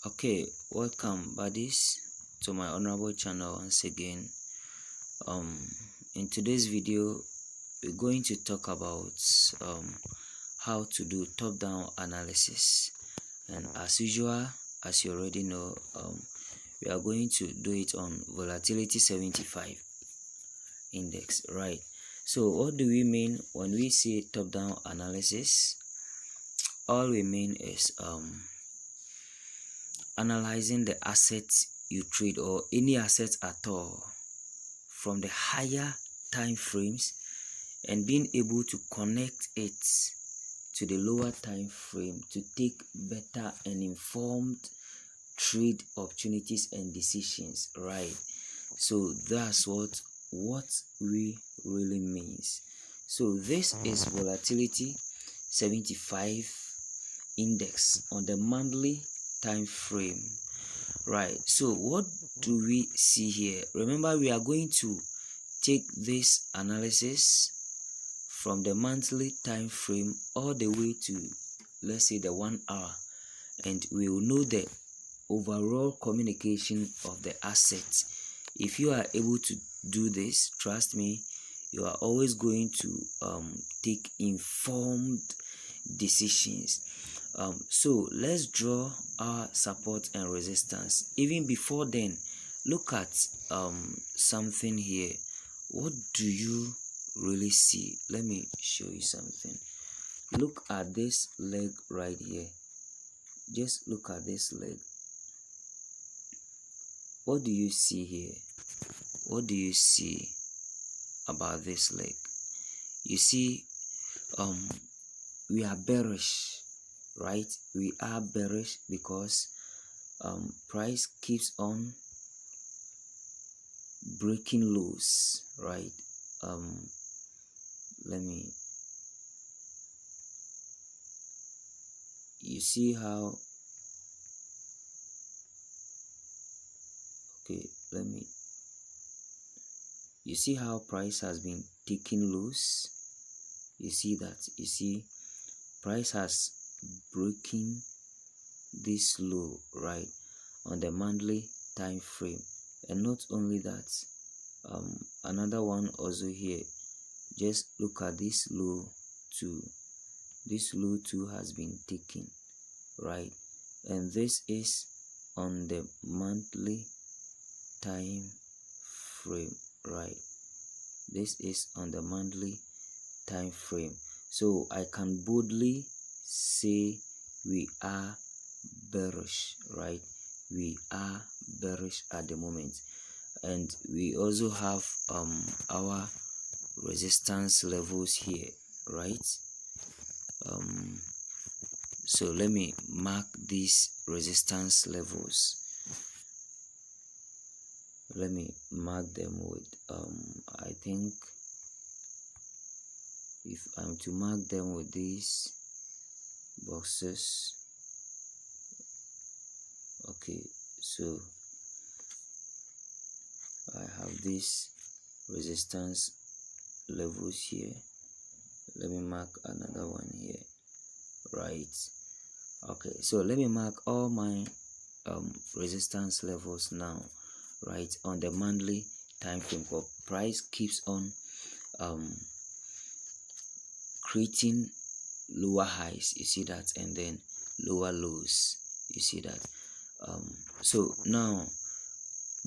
Okay, welcome buddies to my honorable channel once again. um in today's video we're going to talk about how to do top-down analysis, and as usual, as you already know, we are going to do it on volatility 75 index, right? So what do we mean when we say top-down analysis? All we mean is analyzing the assets you trade, or any assets at all, from the higher time frames and being able to connect it to the lower time frame to take better and informed trade opportunities and decisions, right? So that's what we really means. So this is volatility 75 index on the monthly time frame, right? So what do we see here? Remember, we are going to take this analysis from the monthly time frame all the way to, let's say, the 1 hour, and we will know the overall communication of the assets. If you are able to do this, trust me, you are always going to take informed decisions. So let's draw our support and resistance. Even before then, look at something here. What do you really see? Let me show you something. Look at this leg right here. Just look at this leg. What do you see here? What do you see about this leg? You see, we are bearish, right? We are bearish because price keeps on breaking lows, right? Let me, you see how, okay, let me, you see how price has been taking lows. You see that, you see price has broken this low, right, on the monthly time frame. And not only that, another one also here. Just look at this low too. This low too has been taken, right? And this is on the monthly time frame, right? This is on the monthly time frame. So I can boldly say we are bearish, right? We are bearish at the moment. And we also have our resistance levels here, right? So let me mark these resistance levels. Let me mark them with I think if I'm to mark them with these boxes. Okay, so I have these resistance levels here. Let me mark another one here, right? Okay, so let me mark all my resistance levels now, right, on the monthly time frame. Because price keeps on creating lower highs, you see that, and then lower lows, you see that. So now,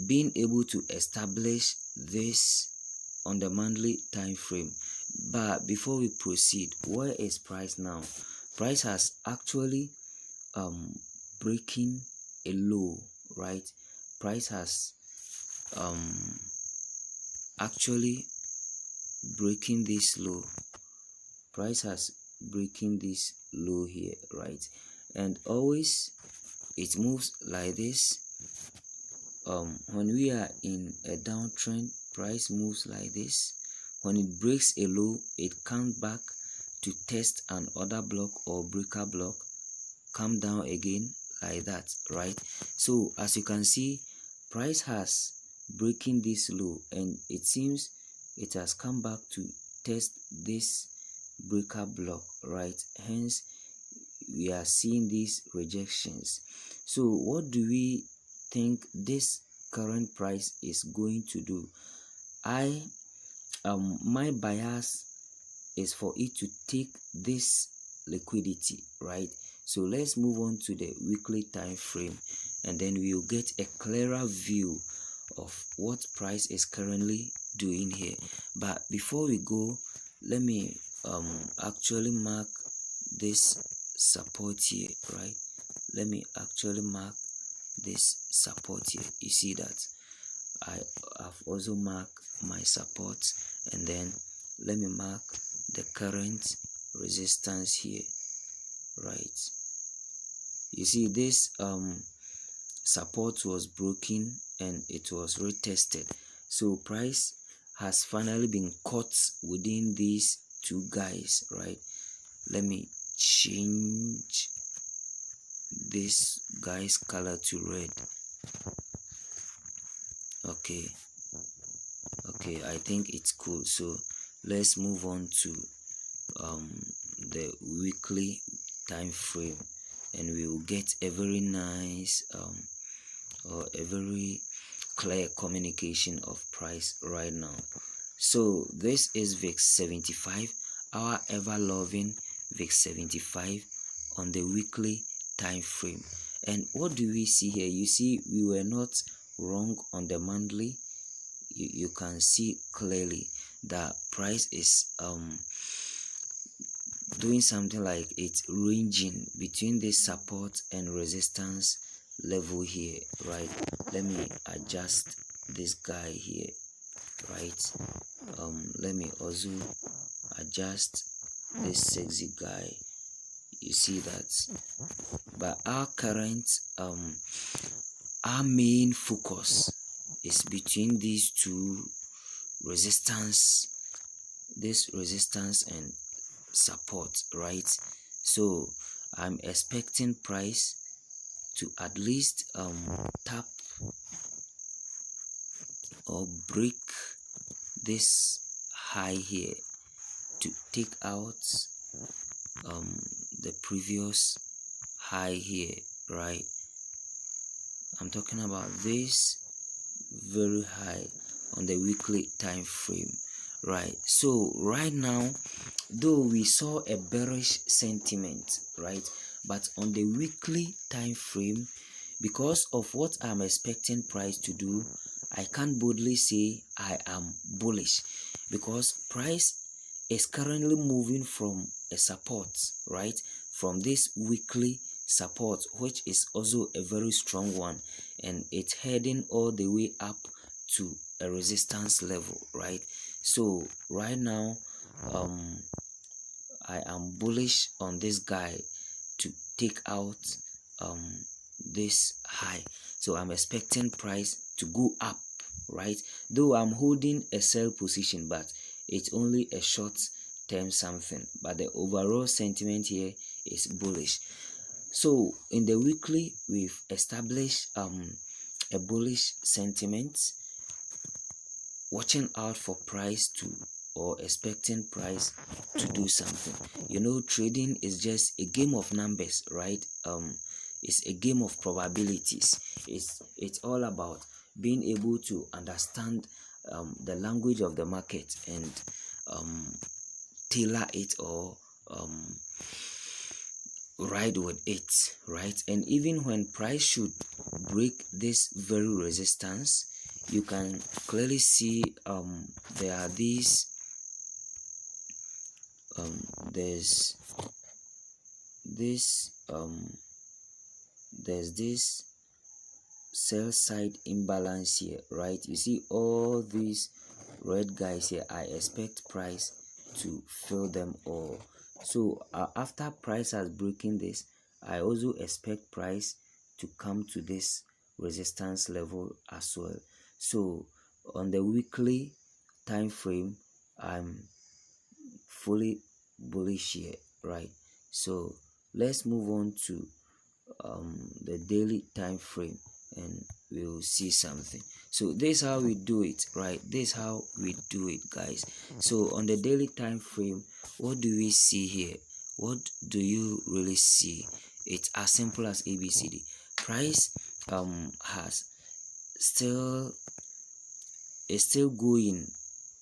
being able to establish this on the monthly time frame. But before we proceed, where is price now? Price has actually breaking a low, right? Price has actually breaking this low. Price has breaking this low here, right? And always it moves like this. When we are in a downtrend, price moves like this. When it breaks a low, it comes back to test an order block or breaker block, come down again like that, right? So as you can see, price has breaking this low, and it seems it has come back to test this breaker block, right? Hence we are seeing these rejections. So what do we think this current price is going to do? My bias is for it to take this liquidity, right? So let's move on to the weekly time frame, and then we'll get a clearer view of what price is currently doing here. But before we go, let me actually mark this support here, right? Let me actually mark this support here. You see that I have also marked my support, and then let me mark the current resistance here, right? You see this support was broken and it was retested, so price has finally been caught within these two guys, right? Let me change this guy's color to red. Okay, I think it's cool. So let's move on to the weekly time frame, and we will get a very nice or a very clear communication of price right now. So this is VIX 75, our ever loving VIX 75 on the weekly time frame. And what do we see here? You see, we were not wrong on the monthly. You can see clearly that price is doing something like it's ranging between this support and resistance level here, right? Let me adjust this guy here, right? Let me also adjust this sexy guy. You see that? But our current our main focus is between these two resistance, this resistance and support, right? So I'm expecting price to at least tap or break this high here to take out the previous high here, right? I'm talking about this very high on the weekly time frame, right? So right now, though we saw a bearish sentiment, right, but on the weekly time frame, because of what I'm expecting price to do, I can't boldly say I am bullish, because price is currently moving from a support, right, from this weekly support, which is also a very strong one, and it's heading all the way up to a resistance level, right? So right now I am bullish on this guy to take out this high. So I'm expecting price to go up, right? Though I'm holding a sell position, but it's only a short term something, but the overall sentiment here is bullish. So in the weekly, we've established a bullish sentiment, watching out for price to, or expecting price to do something. You know, trading is just a game of numbers, right? It's a game of probabilities. It's all about being able to understand the language of the market and tailor it, or ride with it, right? And even when price should break this very resistance, you can clearly see there are these there's this sell side imbalance here, right? You see all these red guys here. I expect price to fill them all. So after price has broken this, I also expect price to come to this resistance level as well. So on the weekly time frame, I'm fully bullish here, right? So let's move on to the daily time frame, and we'll see something. So this is how we do it, right? This is how we do it, guys. So on the daily time frame, what do we see here? What do you really see? It's as simple as ABCD. price has still is still going.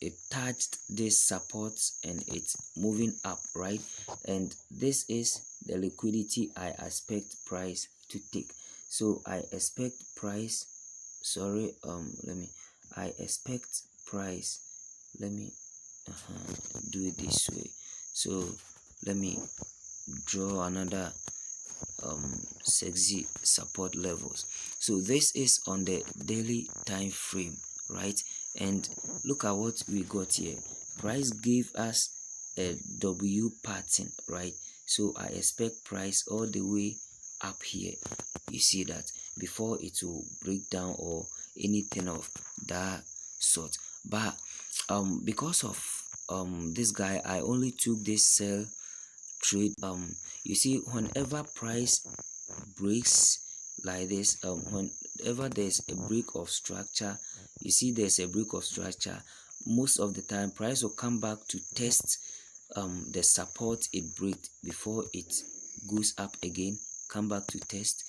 It touched this support and it's moving up, right? And this is the liquidity I expect price to take. So I expect price, sorry, I expect price, let me do it this way. So let me draw another sexy support levels. So this is on the daily time frame, right? And look at what we got here. Price gave us a W pattern, right? So I expect price all the way up here. You see that before it will break down or anything of that sort. But because of this guy, I only took this sell trade. You see, whenever price breaks like this, whenever there's a break of structure, you see there's a break of structure, most of the time price will come back to test the support it break before it goes up again, come back to test.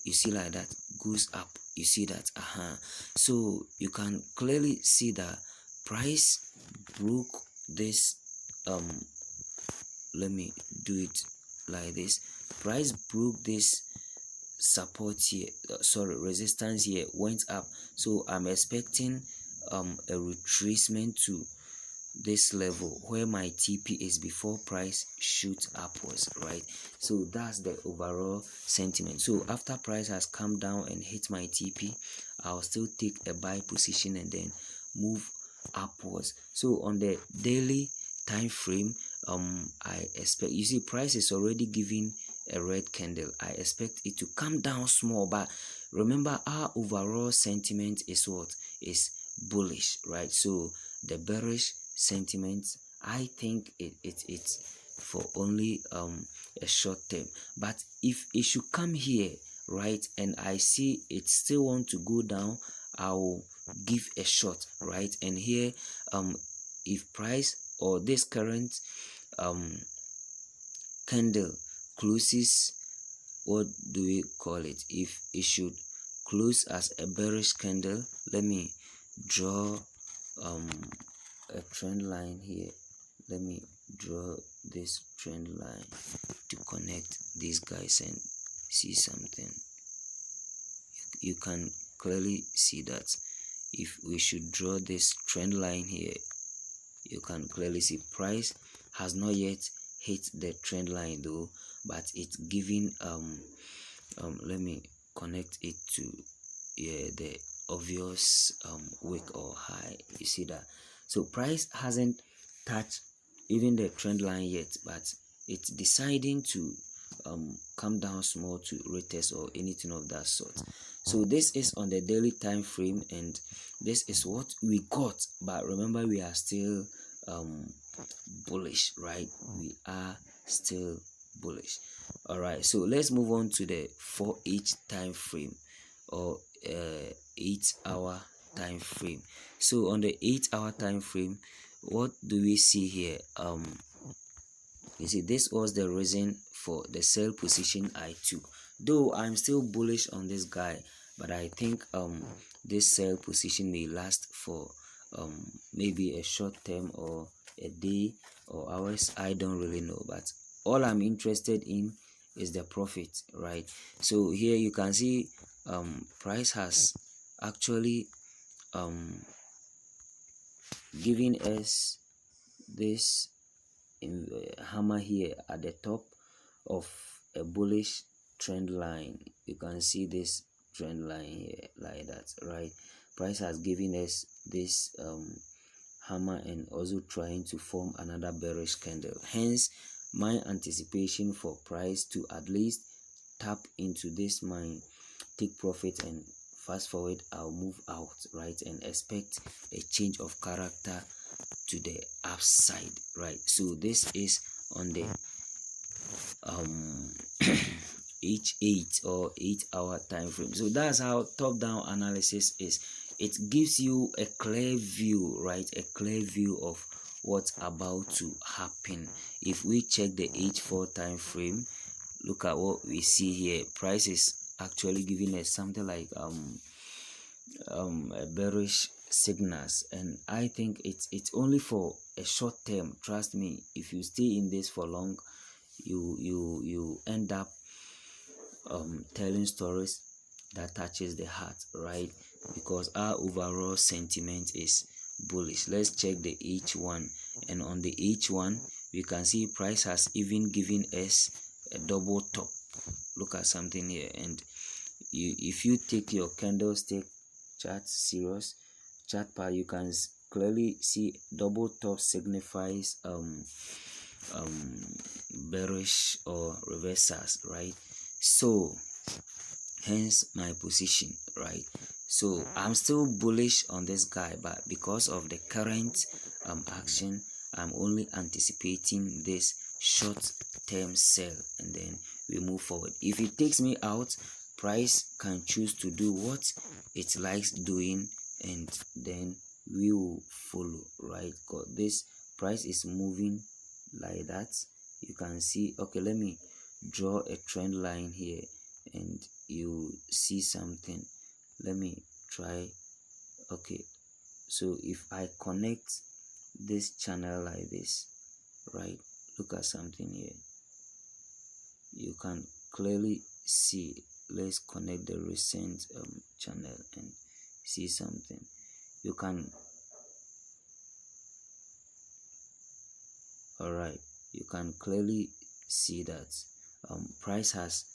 You see like that, goes up. You see that, so you can clearly see that price broke this. Let me do it like this. Price broke this support here, resistance here, went up. So I'm expecting a retracement to this level where my TP is before price shoots upwards, right? So that's the overall sentiment. So after price has come down and hit my TP, I'll still take a buy position and then move upwards. So on the daily time frame, I expect, you see price is already giving a red candle. I expect it to come down small, but remember our overall sentiment is what is bullish, right? So the bearish sentiment, I think it's for only a short term. But if it should come here, right, and I see it still want to go down, I'll give a shot, right? And here if price or this current candle closes, what do we call it, if it should close as a bearish candle, let me draw a trend line here. Let me draw this trend line to connect these guys and see something. You can clearly see that if we should draw this trend line here, you can clearly see price has not yet hit the trend line though, but it's giving let me connect it to the obvious wick or high. You see that, so price hasn't touched even the trend line yet, but it's deciding to come down small to retest or anything of that sort. So this is on the daily time frame and this is what we got, but remember we are still bullish, right? We are still bullish. All right, so let's move on to the 4H time frame or 8-hour time frame. So on the 8-hour time frame, what do we see here? You see, this was the reason for the sell position I took, though I'm still bullish on this guy, but I think this sell position may last for maybe a short term or a day or hours. I don't really know, but all I'm interested in is the profit, right? So here you can see price has actually giving us this hammer here at the top of a bullish trend line. You can see this trend line here like that, right? Price has given us this hammer and also trying to form another bearish candle, hence my anticipation for price to at least tap into this mine, take profit, and fast forward I'll move out, right, and expect a change of character to the upside, right? So this is on the H8 or 8-hour time frame. So that's how top-down analysis is. It gives you a clear view, right? A clear view of what's about to happen. If we check the H4 time frame, look at what we see here. Price is actually giving us something like bearish signals, and I think it's only for a short term. Trust me, if you stay in this for long, you end up telling stories that touches the heart, right? Because our overall sentiment is bullish. Let's check the H1, and on the H1 we can see price has even given us a double top. Look at something here, and if you take your candlestick chart serious chart part, you can clearly see double top signifies bearish or reversals, right? So hence my position, right? So I'm still bullish on this guy, but because of the current action, I'm only anticipating this short term sell, and then we move forward. If it takes me out, price can choose to do what it likes doing, and then we will follow, right? Because this price is moving like that. You can see, okay, let me draw a trend line here and you see something. Let me try. Okay, so if I connect this channel like this, right, look at something here. You can clearly see. Let's connect the recent channel and see something. You can, all right, you can clearly see that price has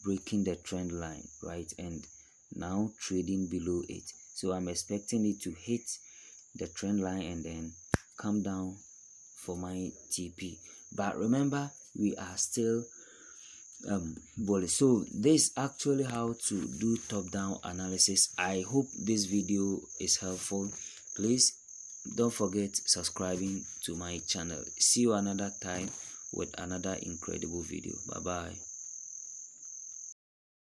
breaking the trend line, right, and now trading below it. So I'm expecting it to hit the trend line and then come down for my TP. But remember, we are still bullish. So this is actually how to do top-down analysis. I hope this video is helpful. Please don't forget subscribing to my channel. See you another time with another incredible video. Bye bye.